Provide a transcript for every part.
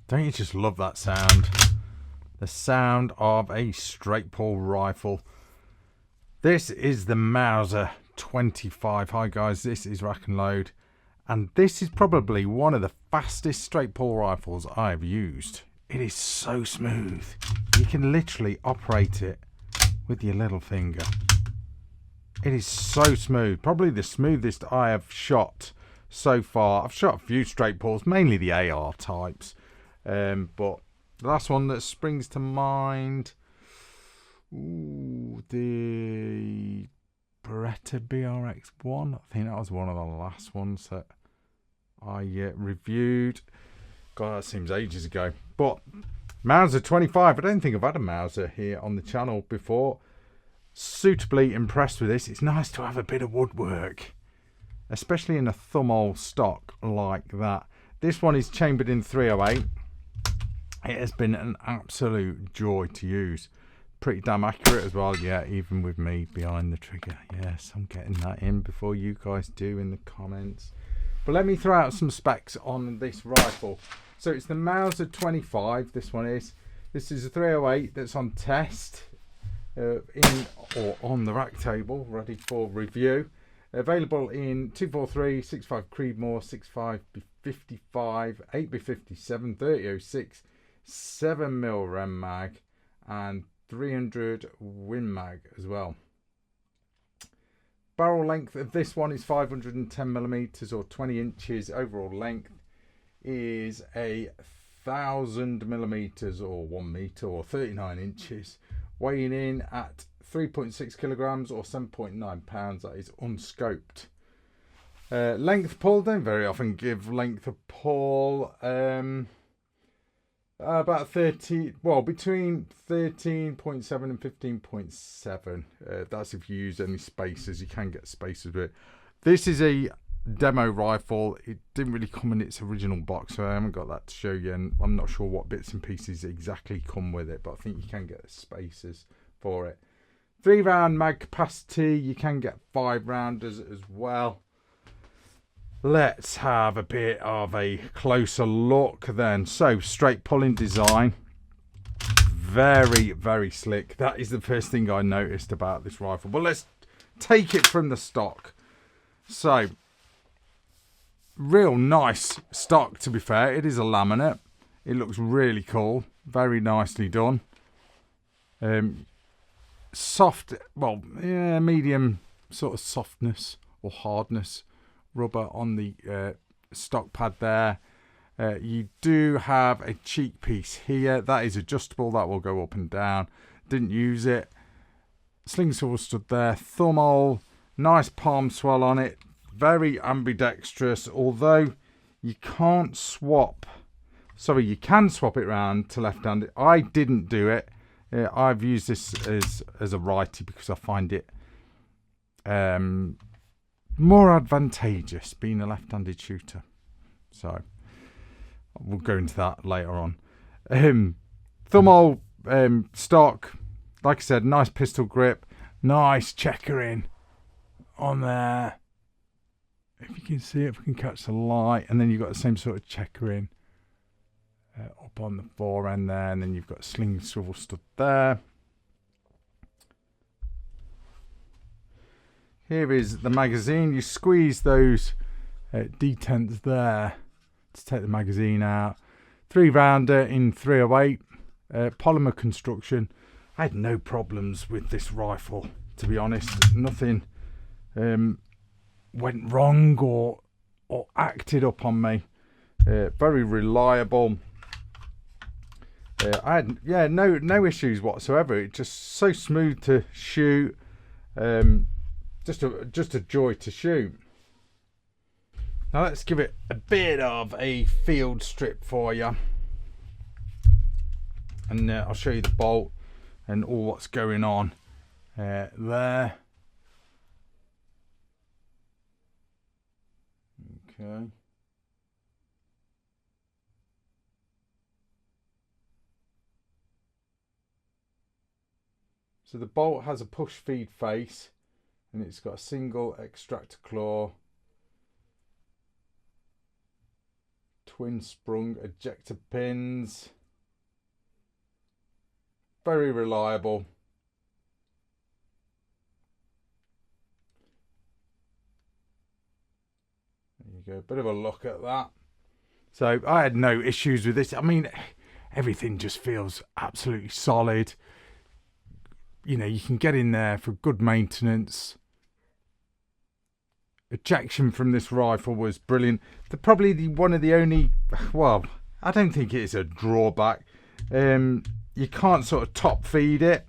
Don't you just love that sound? The sound of a straight pull rifle. This is the Mauser 25. Hi guys, this is RACKNLOAD, and this is probably one of the fastest straight pull rifles I've used. It is so smooth. You can literally operate it with your little finger. It is so smooth. Probably the smoothest I have shot so far. I've shot a few straight pulls, mainly the AR types. But the last one that springs to mind, the Beretta BRX1. I think that was one of the last ones that I reviewed. God, that seems ages ago. But Mauser 25. I don't think I've had a Mauser here on the channel before. Suitably impressed with this. It's nice to have a bit of woodwork, especially in a thumbhole stock like that. This one is chambered in 308. It has been an absolute joy to use. Pretty damn accurate as well. Yeah, even with me behind the trigger. Yes, I'm getting that in before you guys do in the comments. But let me throw out some specs on this rifle. So it's the Mauser 25. This one is. This is a 308 that's on test. In or on the rack table, ready for review. Available in 243, 65 Creedmoor, 65B55, 8B57, 3006, 7mm Rem mag, and 300 Win mag as well. Barrel length of this one is 510mm or 20 inches. Overall length is 1000mm or 1 meter or 39 inches. Weighing in at 3.6 kilograms or 7.9 pounds. That is unscoped. Length pull, don't very often give length of pull. About 30, well, between 13.7 and 15.7. That's if you use any spacers. You can get spacers with it. This is a demo rifle. It didn't really come in its original box, so I haven't got that to show you, and I'm not sure what bits and pieces exactly come with it, but I think you can get the spacers for it. 3-round mag capacity. You can get 5-rounders as well. Let's have a bit of a closer look then. So, straight pulling design, very, very slick. That is the first thing I noticed about this rifle. But let's take it from the stock. So, real nice stock, to be fair. It is a laminate. It looks really cool. Very nicely done. Soft, well, yeah, medium sort of softness or hardness rubber on the stock pad there. You do have a cheek piece here. That is adjustable. That will go up and down. Didn't use it. Sling swivel stood there. Thumbhole. Nice palm swell on it. Very ambidextrous, although you can't swap. Sorry, you can swap it around to left-handed. I didn't do it. I've used this as a righty because I find it more advantageous being a left-handed shooter. So we'll go into that later on. Thumbhole stock, like I said, nice pistol grip, nice checkering on there. If you can see it, if we can catch the light, and then you've got the same sort of checkering up on the fore end there, and then you've got sling swivel stud there. Here is the magazine. You squeeze those detents there to take the magazine out. 3-rounder in 308, polymer construction. I had no problems with this rifle, to be honest. Nothing went wrong or acted up on me. Very reliable. I had no issues whatsoever. It's just so smooth to shoot. Just a joy to shoot. Now let's give it a bit of a field strip for you, and I'll show you the bolt and all what's going on there. Okay. So the bolt has a push feed face, and it's got a single extractor claw, twin sprung ejector pins. Very reliable. There you go, bit of a look at that. So I had no issues with this. I mean, everything just feels absolutely solid. You know, you can get in there for good maintenance. Ejection from this rifle was brilliant. Probably one of the only, well, I don't think it is a drawback. You can't sort of top feed it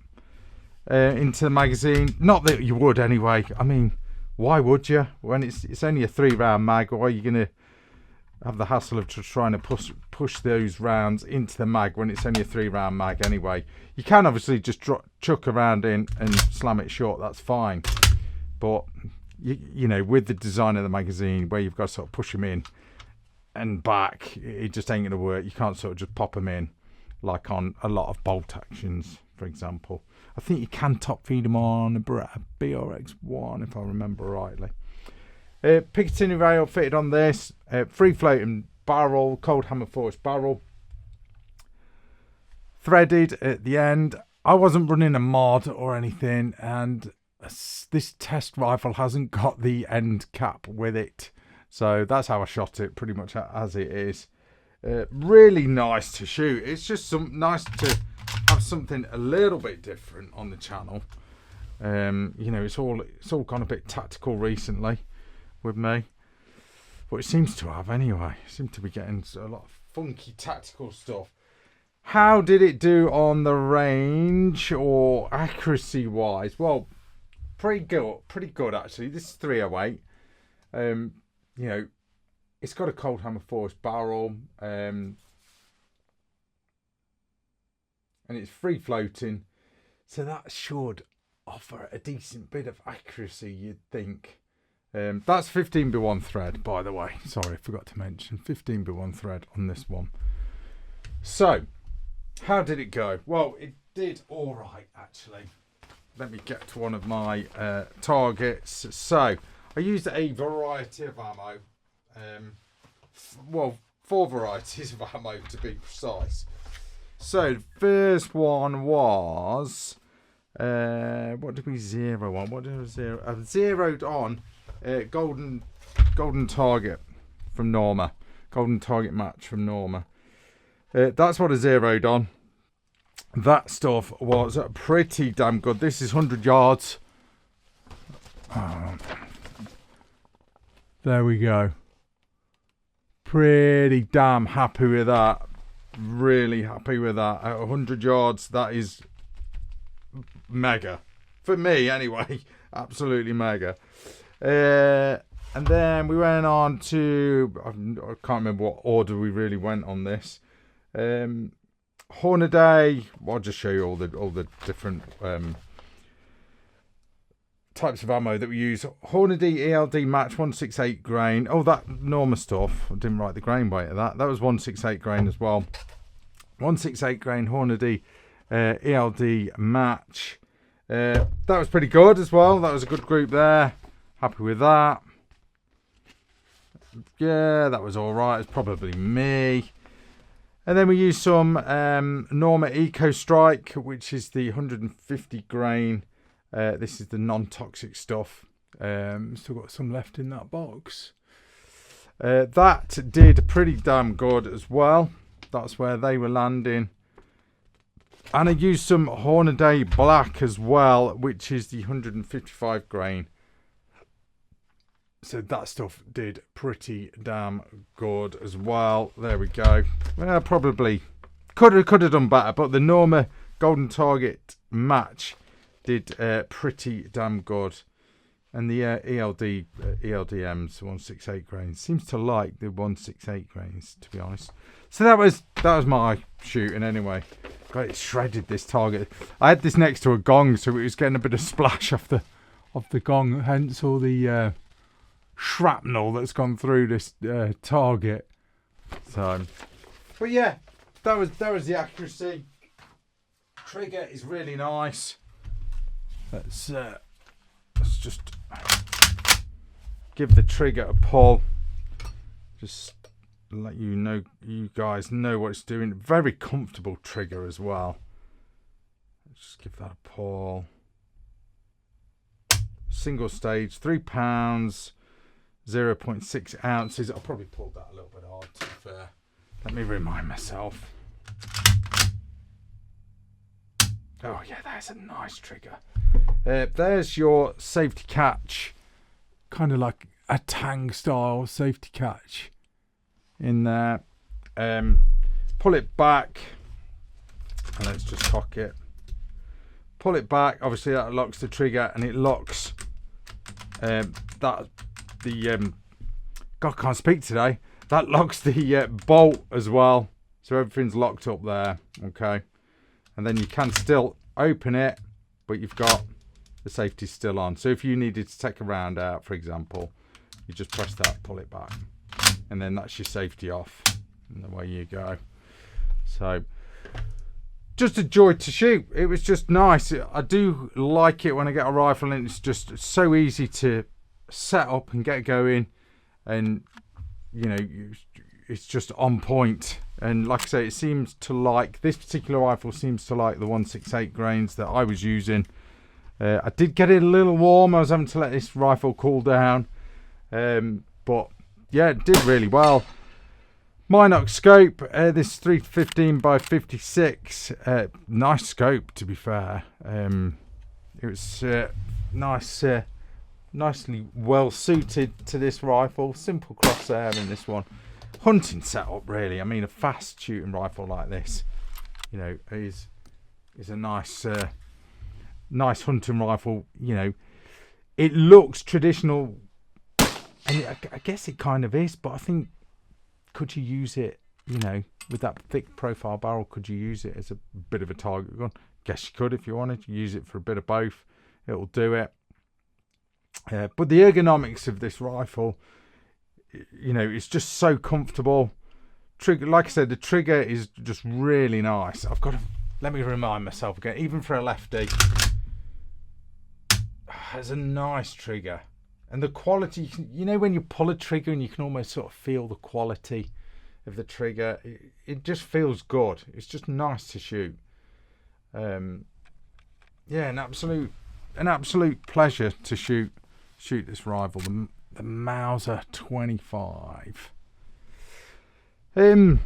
into the magazine. Not that you would anyway. I mean, why would you? When it's only a 3-round mag, why are you going to have the hassle of trying to push those rounds into the mag when it's only a 3-round mag anyway? You can obviously just chuck a round in and slam it short. That's fine. But you know, with the design of the magazine, where you've got to sort of push them in and back, it just ain't going to work. You can't sort of just pop them in like on a lot of bolt actions, for example. I think you can top feed them on a BRX1, if I remember rightly. Picatinny rail fitted on this. Free floating barrel, cold hammer forged barrel. Threaded at the end. I wasn't running a mod or anything, and this test rifle hasn't got the end cap with it, so that's how I shot it, pretty much as it is. Really nice to shoot. It's just nice to have something a little bit different on the channel. You know, it's all gone a bit tactical recently with me, but it seems to have anyway. I seem to be getting a lot of funky tactical stuff. How did it do on the range or accuracy wise? Well, pretty good actually. This is 308. You know, it's got a cold hammer forged barrel, and it's free floating, so that should offer a decent bit of accuracy, you'd think. That's 15x1 thread, by the way. Sorry, I forgot to mention 15x1 thread on this one. So, how did it go? Well, it did all right actually. Let me get to one of my targets. So I used a variety of ammo. Well, 4 varieties of ammo to be precise. So the first one was what did we zero on? What did I zero? I zeroed on golden target from Norma. Golden target match from Norma. That's what I zeroed on. That stuff was pretty damn good. This is 100 yards. There we go. Pretty damn happy with that. Really happy with that. At 100 yards, that is mega. For me, anyway. Absolutely mega. And then we went on to... I can't remember what order we really went on this. Hornaday, I'll just show you all the different types of ammo that we use. Hornady ELD match 168 grain. Oh, that Norma stuff. I didn't write the grain weight of that. That was 168 grain as well. 168 grain Hornady ELD match. That was pretty good as well. That was a good group there. Happy with that. Yeah, that was all right. It's probably me. And then we used some Norma Eco Strike, which is the 150 grain. This is the non-toxic stuff. Still got some left in that box. That did pretty damn good as well. That's where they were landing. And I used some Hornaday Black as well, which is the 155 grain. So that stuff did pretty damn good as well. There we go. Well, probably could have done better, but the Norma Golden Target match did pretty damn good. And the ELDM's 168 grains seems to like the 168 grains, to be honest. So that was my shooting anyway. Got it shredded, this target. I had this next to a gong, so it was getting a bit of splash off the gong, hence all the shrapnel that's gone through this target. So, but yeah, that was the accuracy. Trigger is really nice. Let's just give the trigger a pull. Just let you guys know what it's doing. Very comfortable trigger as well. Let's just give that a pull. Single stage, £3, 0.6 ounces. I probably pulled that a little bit hard, to be fair. Let me remind myself. Oh yeah, that's a nice trigger. There's your safety catch, kind of like a Tang style safety catch in there. Pull it back, and let's just cock it. Pull it back. Obviously, that locks the trigger, and it locks God, I can't speak today. That locks the bolt as well, so everything's locked up there. Okay, and then you can still open it, but you've got the safety still on. So if you needed to take a round out, for example, you just press that, pull it back, and then that's your safety off, and away you go. So just a joy to shoot. It was just nice. I do like it when I get a rifle and it's just so easy to set up and get going, and you know, it's just on point. And like I say, it seems to like, this particular rifle seems to like the 168 grains that I was using. I did get it a little warm. I was having to let this rifle cool down, but yeah, it did really well. Minox scope, this 315 by 56, nice scope, to be fair. It was nicely well suited to this rifle. Simple crosshair in this one. Hunting setup, really. I mean, a fast shooting rifle like this, you know, is a nice hunting rifle. You know, it looks traditional, and I guess it kind of is, but I think, could you use it, you know, with that thick profile barrel, could you use it as a bit of a target gun? Guess you could if you wanted to use it for a bit of both. It'll do it. But the ergonomics of this rifle, you know, it's just so comfortable. Trigger, like I said, the trigger is just really nice. I've got to, let me remind myself again, even for a lefty, it's a nice trigger. And the quality, you know, when you pull a trigger and you can almost sort of feel the quality of the trigger, it just feels good. It's just nice to shoot. Yeah, an absolute pleasure to shoot this rifle, the Mauser 25. Nothing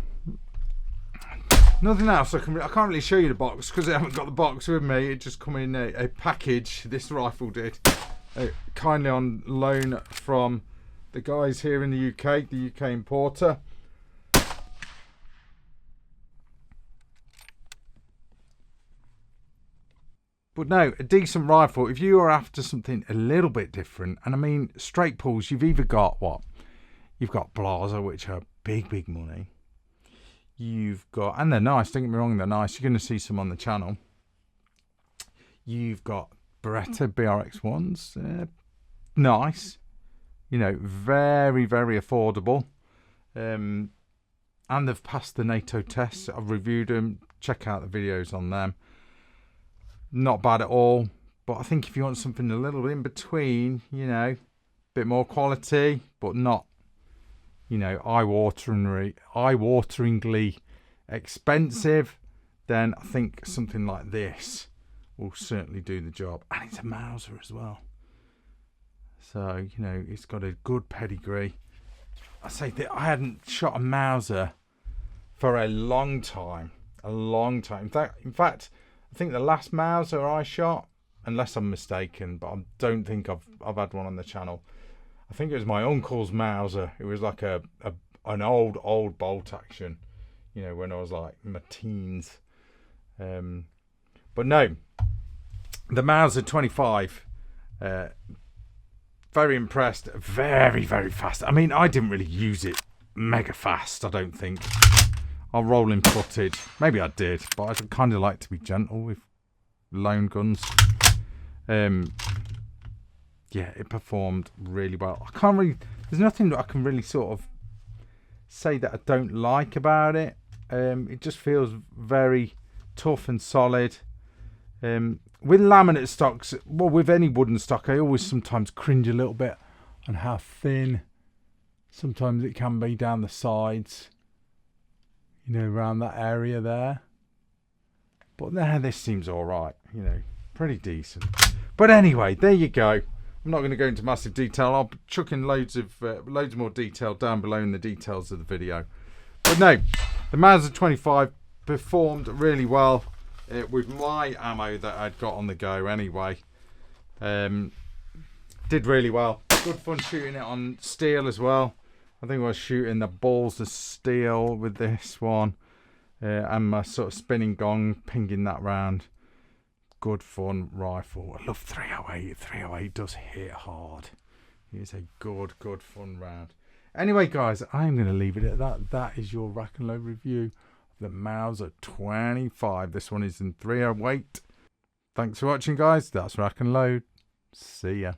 else I can't really show you the box because I haven't got the box with me. It just come in a package. This rifle did. Kindly on loan from the guys here in the UK, the UK importer. But no, a decent rifle. If you are after something a little bit different, and I mean straight pulls, you've either got what? You've got Mauser, which are big money. You've got, and they're nice, don't get me wrong, they're nice. You're going to see some on the channel. You've got Beretta BRX1s, nice, you know, very affordable, and they've passed the NATO tests. I've reviewed them. Check out the videos on them. Not bad at all. But I think if you want something a little bit in between, you know, a bit more quality, but not, you know, eye-wateringly expensive, then I think something like this will certainly do the job. And it's a Mauser as well, so you know, it's got a good pedigree. I say that I hadn't shot a Mauser for a long time. In fact, I think the last Mauser I shot, unless I'm mistaken, but I don't think I've had one on the channel, I think it was my uncle's Mauser. It was like an old bolt action, you know, when I was like in my teens. But no, the Mauser 25, very impressed. Very fast. I mean, I didn't really use it mega fast, I don't think. I'll roll in footage. Maybe I did, but I kind of like to be gentle with lone guns. Yeah, it performed really well. There's nothing that I can really sort of say that I don't like about it. It just feels very tough and solid. With laminate stocks, well, with any wooden stock, I always sometimes cringe a little bit on how thin Sometimes it can be down the sides, you know, around that area there. But there, this seems all right, you know, pretty decent. But anyway, there you go. I'm not going to go into massive detail. I'll chuck in loads more detail down below in the details of the video. But no, the Mauser 25 performed really well with my ammo that I'd got on the go anyway. Did really well. Good fun shooting it on steel as well. I think I was shooting the balls of steel with this one. And my sort of spinning gong, pinging that round. Good fun rifle. I love 308. 308 does hit hard. It's a good fun round. Anyway, guys, I'm going to leave it at that. That is your rack and load review of the Mauser 25. This one is in 308. Thanks for watching, guys. That's Rack and Load. See ya.